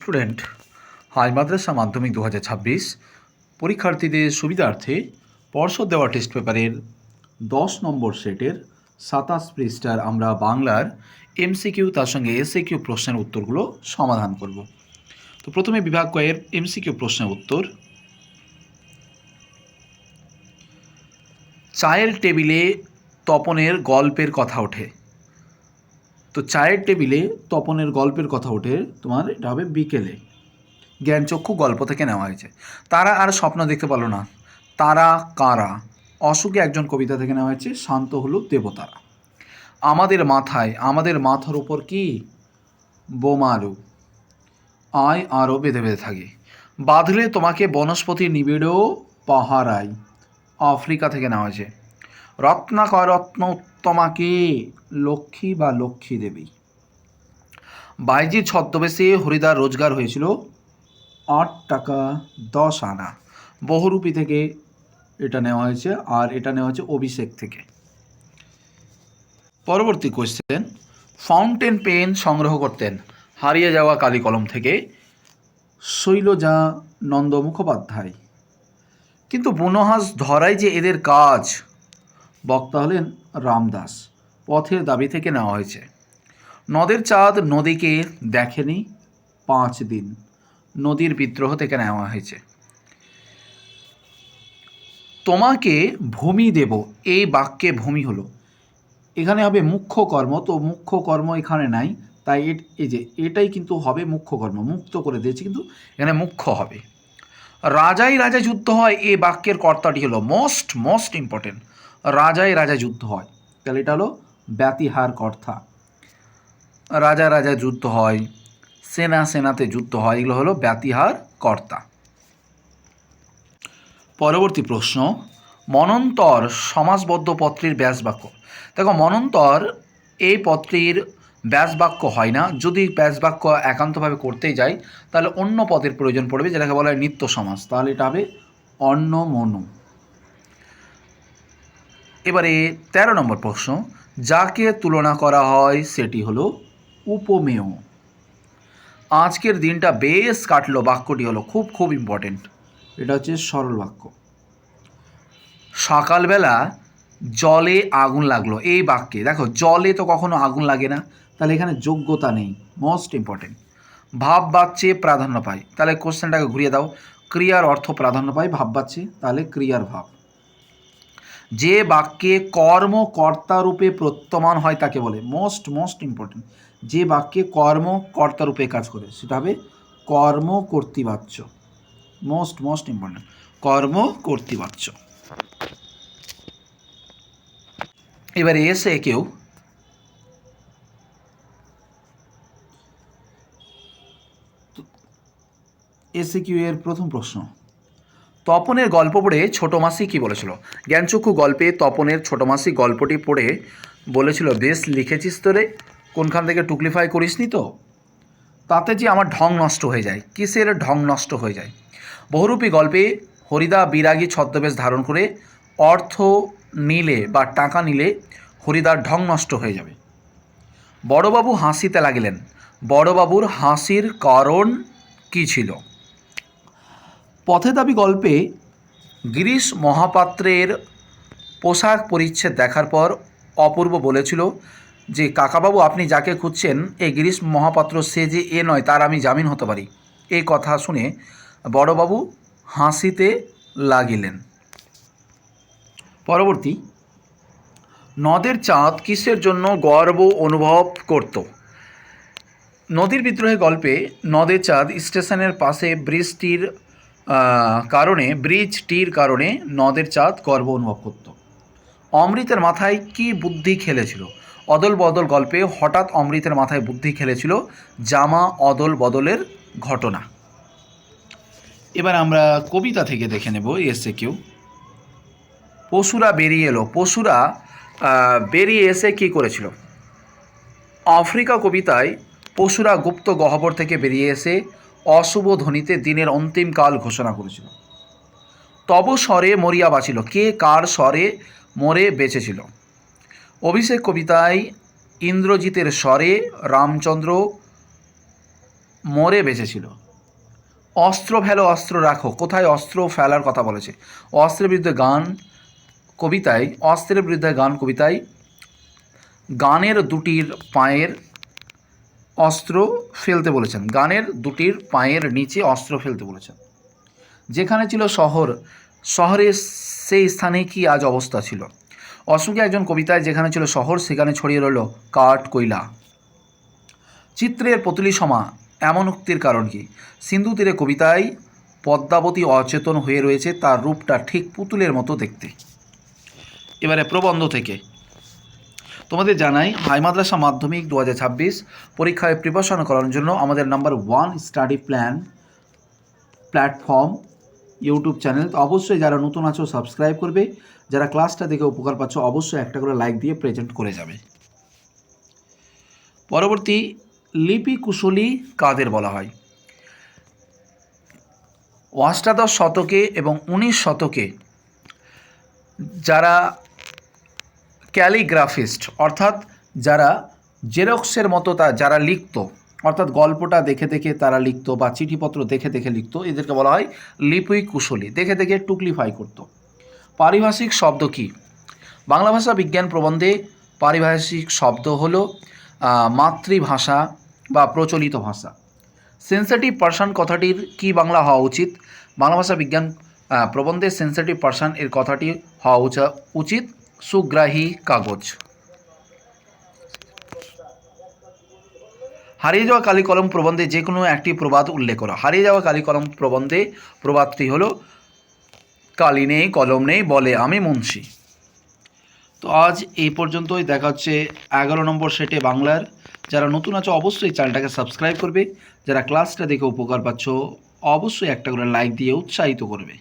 Student high মাদ্রাসা মাধ্যমিক 2026 পরীক্ষার্থীদের সুবিধার্থে পর্ষদ দেওয়া টেস্ট পেপারের 10 নম্বর সেটের 27 পৃষ্ঠার আমরা বাংলার এমসিকিউ তার সঙ্গে এসএকিউ প্রশ্নের উত্তরগুলো সমাধান করব। তো প্রথমে বিভাগ কয়ের এমসিকিউ প্রশ্নের উত্তর। চায়ের টেবিলে তপনের গল্পের কথা ওঠে। তো চায়ের টেবিলে তপনের গল্পের কথা ওঠে তোমার এটা হবে বিকেলে। জ্ঞানচক্ষু গল্প থেকে নেওয়া হয়েছে। তারা আর স্বপ্ন দেখতে পারল না, তারা কারা অশোকে একজন কবিতা থেকে নেওয়া হয়েছে। শান্ত হলো দেবতারা। আমাদের মাথার উপর কি বোমারু আয় আরও বেঁধে বেঁধে থাকে। বাঁধলে তোমাকে বনস্পতি নিবিড় পাহারায় আফ্রিকা থেকে নেওয়া হয়েছে। রত্নাকর রত্ন উত্তমাকে লক্ষ্মী বা লক্ষ্মী দেবী। বাইজির ছদ্মবেশে হরিদার রোজগার হয়েছিল 8 টাকা 10 আনা। বহুরূপী থেকে এটা নেওয়া হয়েছে, আর এটা নেওয়া হয়েছে অভিষেক থেকে। পরবর্তী কোয়েশ্চেন, ফাউন্টেন পেন সংগ্রহ করতেন হারিয়ে যাওয়া কালি কলম থেকে শৈলজানন্দ মুখোপাধ্যায়। কিন্তু বুনোহাঁস ধরাই যে এদের কাজ, বক্তা হলেন রামদাস। পথের দাবি থেকে নেওয়া হয়েছে। নদের চাঁদ নদীকে দেখেনি 5 দিন, নদীর বিদ্রোহ থেকে নেওয়া হয়েছে। তোমাকে ভূমি দেব, এই বাক্যে ভূমি হলো, এখানে হবে মুখ্য কর্ম। তো মুখ্য কর্ম এখানে নাই, তাই এই যে এটাই কিন্তু হবে মুখ্য কর্ম, মুক্ত করে দিয়েছে, কিন্তু এখানে মুখ্য হবে। রাজাই রাজায় যুদ্ধ হয়, এই বাক্যের কর্তাটি হলো মোস্ট ইম্পর্টেন্ট। রাজাই রাজায় যুদ্ধ হয়, তাহলে এটা হলো ব্যতিহার কর্তা। রাজা রাজায় যুদ্ধ হয়, সেনা সেনাতে যুদ্ধ হয়, এগুলো হলো ব্যতিহার কর্তা। পরবর্তী প্রশ্ন, মনন্তর সমাসবদ্ধ পত্রের ব্যাসবাক্য। দেখো, মনন্তর এই পত্রের ব্যাসবাক্য হয় না। যদি ব্যাসবাক্য একান্তভাবে করতেই যাই তাহলে অন্য পদের প্রয়োজন পড়বে, যেটাকে বলা হয় নিত্য সমাস। তাহলে এটা হবে অন্য মনু। এবারে 13 নম্বর প্রশ্ন, যাকে তুলনা করা হয় সেটি হলো উপমেয়। আজকের দিনটা বেশ কাটলো, বাক্যটি হলো খুব ইম্পর্টেন্ট। এটা হচ্ছে সরল বাক্য। সকালবেলা জলে আগুন লাগলো, এই বাক্যে দেখো জলে তো কখনো আগুন লাগে না, তাহলে এখানে যোগ্যতা নেই, মোস্ট ইম্পর্টেন্ট। ভাব বাচ্চে প্রাধান্য পায়, তাহলে কোশ্চেনটাকে ঘুরিয়ে দাও। ক্রিয়ার অর্থ প্রাধান্য পায়, ভাব বাচ্চে, তাহলে ক্রিয়ার ভাব। যে বাক্যে কর্ম কর্তারূপে প্রত্যমান হয় তাকে বলে, মোস্ট ইম্পর্টেন্ট। যে বাক্যে কর্ম কর্তারূপে কাজ করে সেটা হবে কর্ম কর্তৃবাচ্য। মোস্ট ইম্পর্টেন্ট, কর্ম কর্তৃবাচ্য। এবারে এসে কেউ এসিকিউ এর প্রথম প্রশ্ন, তপনের গল্প পড়ে ছোট মাসি কী বলেছিল? জ্ঞানচক্ষু গল্পে তপনের ছোট মাসি গল্পটি পড়ে বলেছিল, বেশ লিখেছিস তো রে, কোনখান থেকে টুকলিফাই করিসনি তো? তাতে যে আমার ঢং নষ্ট হয়ে যায়। কিসের ঢং নষ্ট হয়ে যায়? বহুরূপী গল্পে হরিদা বিরাগী ছদ্মবেশ ধারণ করে অর্থ নিলে বা টাকা নিলে হরিদার ঢং নষ্ট হয়ে যাবে। বড়বাবু হাসিতে লাগিলেন, বড়বাবুর হাসির কারণ কী ছিল? পথে দাবি গল্পে গিরিশ মহাপাত্রের পোশাক পরিচ্ছেদ দেখার পর অপূর্ব বলেছিল যে, কাকাবাবু আপনি যাকে খুঁজছেন এই গিরিশ মহাপাত্র, সে যে এ নয় তার আমি জামিন হতে পারি। এই কথা শুনে বড়বাবু হাসিতে লাগিলেন। পরবর্তী, নদের চাঁদ কিসের জন্য গর্ব অনুভব করত? নদীর বিদ্রোহে গল্পে নদের চাঁদ স্টেশনের পাশে ব্রিজটির কারণে নদের চাঁদ গর্ব অনুভব করত। অমৃতের মাথায় কি বুদ্ধি খেলেছিল? অদল বদল গল্পে হঠাৎ অমৃতের মাথায় বুদ্ধি খেলেছিল জামা অদল বদলের ঘটনা। এবার আমরা কবিতা থেকে দেখে নেব এসে কেউ। পশুরা বেরিয়ে এলো, পশুরা বেরিয়ে এসে কি করেছিল? আফ্রিকা কবিতায় পশুরা গুপ্ত গহ্বর থেকে বেরিয়ে এসে অশুভ ধ্বনিতে দিনের অন্তিম কাল ঘোষণা করেছিল। তব স্বরে মরিয়া বাঁচিল, কে কার স্বরে মরে বেঁচেছিল? অভিষেক কবিতায় ইন্দ্রজিতের স্বরে রামচন্দ্র মরে বেঁচেছিল। অস্ত্র ফেলো অস্ত্র রাখো, কোথায় অস্ত্র ফেলার কথা বলেছে? অস্ত্রের বিরুদ্ধে গান কবিতায়, অস্ত্রের বিরুদ্ধে গান কবিতায় গানের দুটির পায়ের অস্ত্র ফেলতে বলেছেন, গানের দুটির পায়ের নিচে অস্ত্র ফেলতে বলেছেন। যেখানে ছিল শহর, শহরের সেই স্থানে কি আজ অবস্থা ছিল? অশোকে একজন কবিতায় যেখানে ছিল শহর সেখানে ছড়িয়ে রইল কাঠ কয়লা। চিত্রের পুতুলি সমা এমন উক্তির কারণ কি? সিন্ধু তীরে কবিতায় পদ্মাবতী অচেতন হয়ে রয়েছে, তার রূপটা ঠিক পুতুলের মতো দেখতে। এবারে প্রবন্ধ থেকে তোমাদের জানাই, হাই মাদ্রাসা মাধ্যমিক 2026 পরীক্ষায় প্রিপারেশন করার জন্য আমাদের number 1 study platform YouTube channel. তো অবশ্যই যারা নতুন আছো সাবস্ক্রাইব করবে, যারা ক্লাসটা দেখে উপকার পাচ্ছ অবশ্যই একটা করে লাইক দিয়ে প্রেজেন্ট করে যাবে। পরবর্তী, লিপি কুশলী কাদের বলা হয়? অষ্টাদশ শতকে এবং 19 শতকে যারা ক্যালিগ্রাফিস্ট অর্থাৎ যারা জেরক্সের মতো যারা লিখত, অর্থাৎ গল্পটা দেখে দেখে তারা লিখত বা চিঠিপত্র দেখে দেখে লিখত, এদেরকে বলা হয় লিপি কুশলী। দেখে দেখে টুকলিফাই করত। পারিভাষিক শব্দ কি? বাংলা ভাষা বিজ্ঞান প্রবন্ধে পারিভাষিক শব্দ হলো মাতৃভাষা বা প্রচলিত ভাষা। সেন্সিটিভ পার্সন কথাটির কি বাংলা হওয়া উচিত? বাংলা ভাষা বিজ্ঞান প্রবন্ধে সেন্সিটিভ পার্সন এর কথাটি হওয়া উচিত সুগ্রাহী কাগজ। হারিয়ে যাওয়া কালি কলম প্রবন্ধে যে কোনো একটি প্রবাদ উল্লেখ করো। হারিয়ে যাওয়া কালি কলম প্রবন্ধে প্রবাদটি হলো কালি নেই কলম নেই বলে আমি মুন্সি। তো আজ এই পর্যন্তই, দেখা হচ্ছে 11 নম্বর সেটে বাংলার। যারা নতুন আছো অবশ্যই চ্যানেলটাকে সাবস্ক্রাইব করবে, যারা ক্লাসটা দেখে উপকার পাচ্ছ অবশ্যই একটা করে লাইক দিয়ে উৎসাহিত করবে।